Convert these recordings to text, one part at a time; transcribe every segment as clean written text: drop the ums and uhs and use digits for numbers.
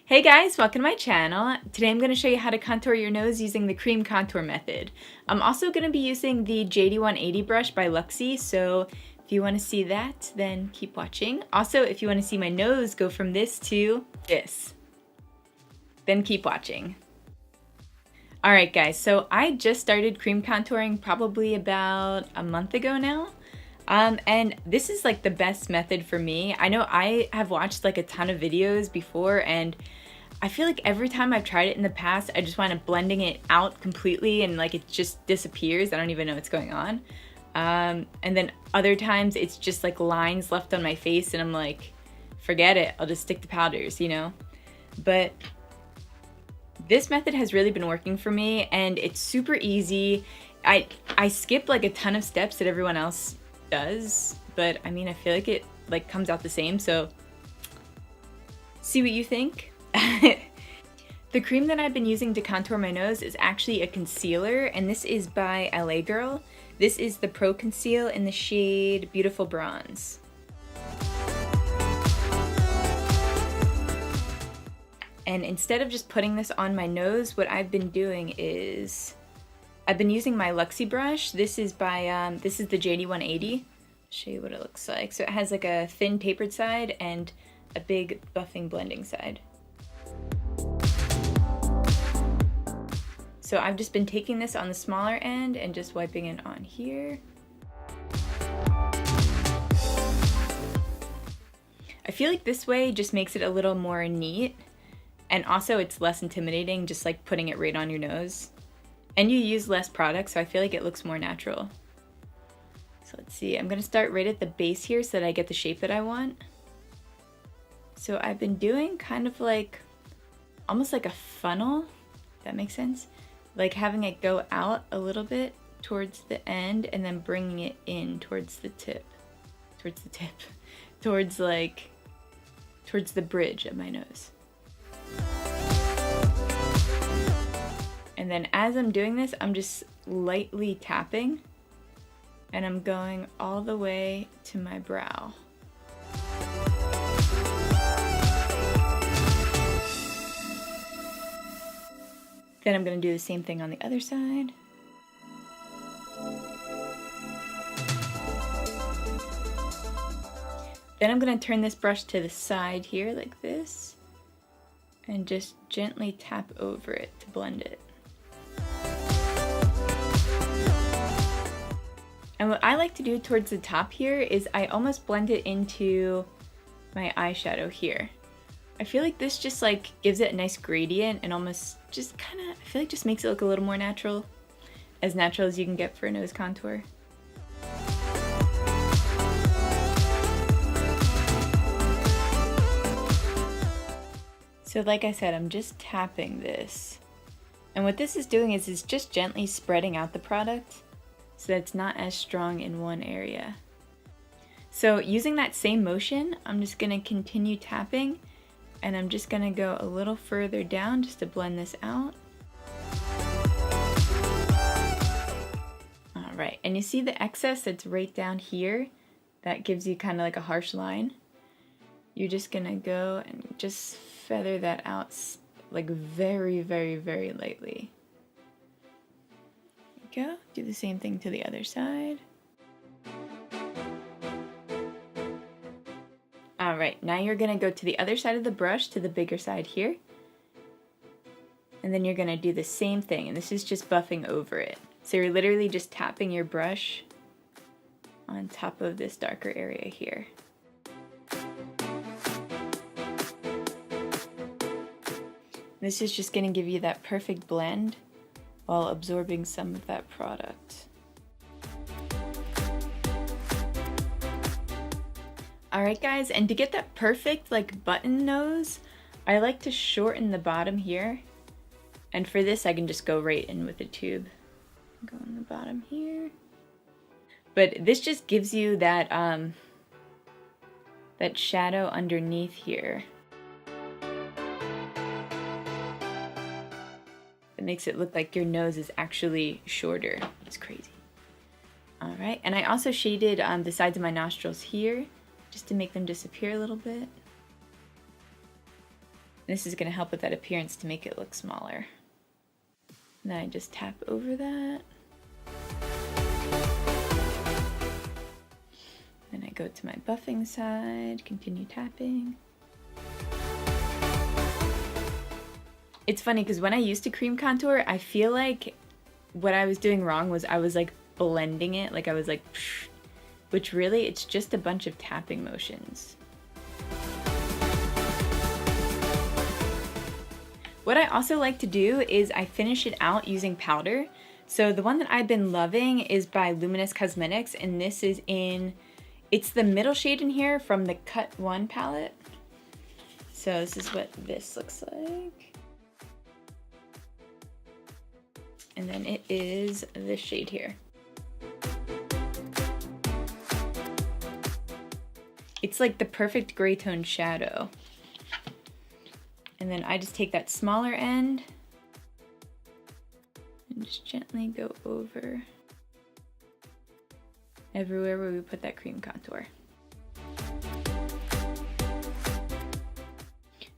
Hey guys, welcome to my channel. Today I'm going to show you how to contour your nose using the cream contour method. I'm also going to be using the Jadey 180 brush by Luxie, so if you want to see that, then keep watching. Also, if you want to see my nose go from this to this, then keep watching. Alright guys, so I just started cream contouring probably about a month ago now. And this is like the best method for me. I know I have watched like a ton of videos before, and I feel like every time I've tried it in the past, I just wind up blending it out completely and like it just disappears. I don't even know what's going on. And then other times it's just like lines left on my face and I'm like, forget it, I'll just stick to powders, you know? But this method has really been working for me and it's super easy. I skip like a ton of steps that everyone else does, but I mean, I feel like it like comes out the same, so see what you think. The cream that I've been using to contour my nose is actually a concealer, and this is by LA Girl. This is the Pro Conceal in the shade Beautiful Bronze. And instead of just putting this on my nose, what I've been doing is I've been using my Luxie brush. This is by, this is the Jadey 180. I'll show you what it looks like. So it has like a thin tapered side and a big buffing blending side. So I've just been taking this on the smaller end and just wiping it on here. I feel like this way just makes it a little more neat. And also it's less intimidating, just like putting it right on your nose. And you use less product, so I feel like it looks more natural. So let's see, I'm gonna start right at the base here so that I get the shape that I want. So I've been doing kind of like, almost like a funnel, if that makes sense. Like having it go out a little bit towards the end and then bringing it in towards the tip. Towards the bridge of my nose. And then as I'm doing this, I'm just lightly tapping and I'm going all the way to my brow. Then I'm going to do the same thing on the other side. Then I'm going to turn this brush to the side here like this and just gently tap over it to blend it. And what I like to do towards the top here is I almost blend it into my eyeshadow here. I feel like this just like gives it a nice gradient and almost just kind of, I feel like just makes it look a little more natural as you can get for a nose contour. So like I said, I'm just tapping this. And what this is doing is it's just gently spreading out the product so that it's not as strong in one area. So using that same motion, I'm just gonna continue tapping and I'm just gonna go a little further down just to blend this out. All right, and you see the excess that's right down here? That gives you kind of like a harsh line. You're just gonna go and just feather that out like very, very, very lightly. Go. Do the same thing to the other side. All right, now you're gonna go to the other side of the brush, to the bigger side here. And then you're gonna do the same thing, and this is just buffing over it. So you're literally just tapping your brush on top of this darker area here. This is just gonna give you that perfect blend while absorbing some of that product. Alright guys, and to get that perfect like button nose, I like to shorten the bottom here. And for this I can just go right in with a tube. Go on the bottom here. But this just gives you that that shadow underneath here. It makes it look like your nose is actually shorter. It's crazy. Alright, and I also shaded the sides of my nostrils here just to make them disappear a little bit. This is going to help with that appearance to make it look smaller. And then I just tap over that. Then I go to my buffing side, continue tapping. It's funny because when I used to cream contour, I feel like what I was doing wrong was I was like blending it, like I was like, psh, which really it's just a bunch of tapping motions. What I also like to do is I finish it out using powder. So the one that I've been loving is by Luminess Cosmetics, and this is it's the middle shade in here from the Cut 1 palette. So this is what this looks like. And then it is this shade here. It's like the perfect gray tone shadow. And then I just take that smaller end and just gently go over everywhere where we put that cream contour.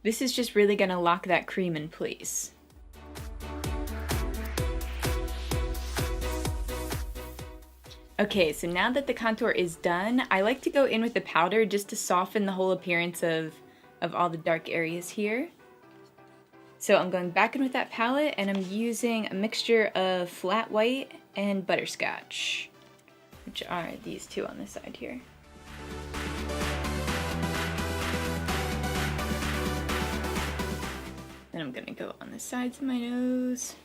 This is just really gonna lock that cream in place. Okay, so now that the contour is done, I like to go in with the powder just to soften the whole appearance of all the dark areas here. So I'm going back in with that palette and I'm using a mixture of flat white and butterscotch, which are these two on the side here. Then I'm gonna go on the sides of my nose.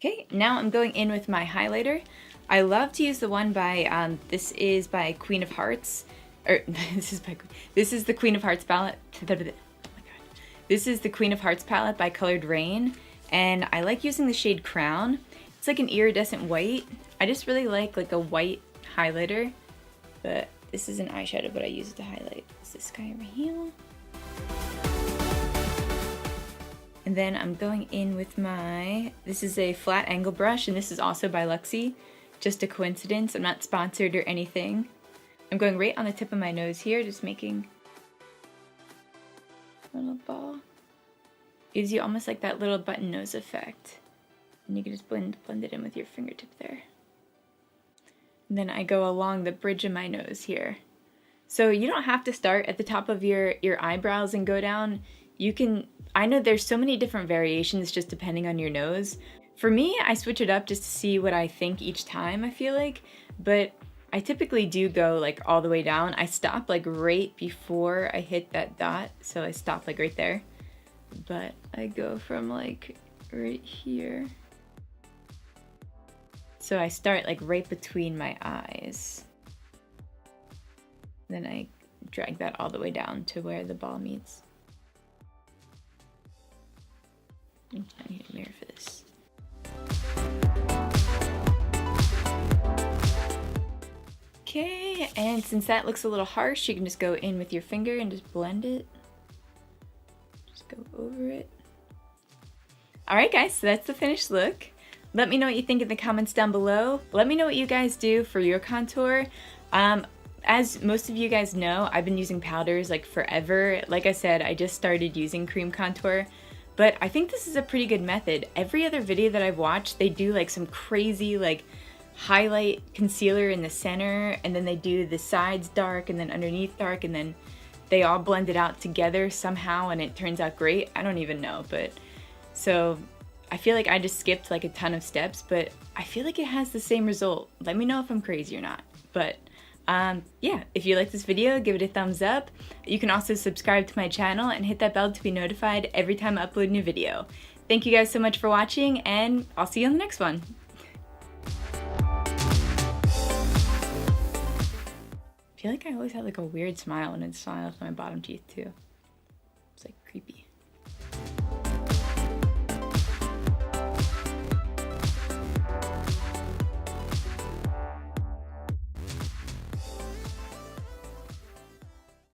Okay, now I'm going in with my highlighter. I love to use the one by, this is by Queen of Hearts. Or, this is the Queen of Hearts palette. Oh my god. This is the Queen of Hearts palette by Colored Raine, and I like using the shade Crown. It's like an iridescent white. I just really like a white highlighter, but this is an eyeshadow, but I use it to highlight. It's this guy over here. And then I'm going in with this is a flat angle brush, and this is also by Luxie. Just a coincidence, I'm not sponsored or anything. I'm going right on the tip of my nose here, just making a little ball. Gives you almost like that little button nose effect. And you can just blend it in with your fingertip there. And then I go along the bridge of my nose here. So you don't have to start at the top of your eyebrows and go down. You can, I know there's so many different variations just depending on your nose. For me, I switch it up just to see what I think each time, I feel like. But I typically do go like all the way down. I stop like right before I hit that dot, so I stop like right there. But I go from like right here. So I start like right between my eyes. Then I drag that all the way down to where the ball meets. I need a mirror for this. Okay, and since that looks a little harsh, you can just go in with your finger and just blend it. Just go over it. Alright guys, so that's the finished look. Let me know what you think in the comments down below. Let me know what you guys do for your contour. As most of you guys know, I've been using powders like forever. Like I said, I just started using cream contour. But I think this is a pretty good method. Every other video that I've watched, they do like some crazy like highlight concealer in the center, and then they do the sides dark and then underneath dark, and then they all blend it out together somehow and it turns out great. I don't even know, but so I feel like I just skipped like a ton of steps, but I feel like it has the same result. Let me know if I'm crazy or not. But yeah, if you like this video, give it a thumbs up. You can also subscribe to my channel and hit that bell to be notified every time I upload a new video. Thank you guys so much for watching, and I'll see you on the next one. I feel like I always have like a weird smile, and it's smiling with my bottom teeth too. It's like creepy.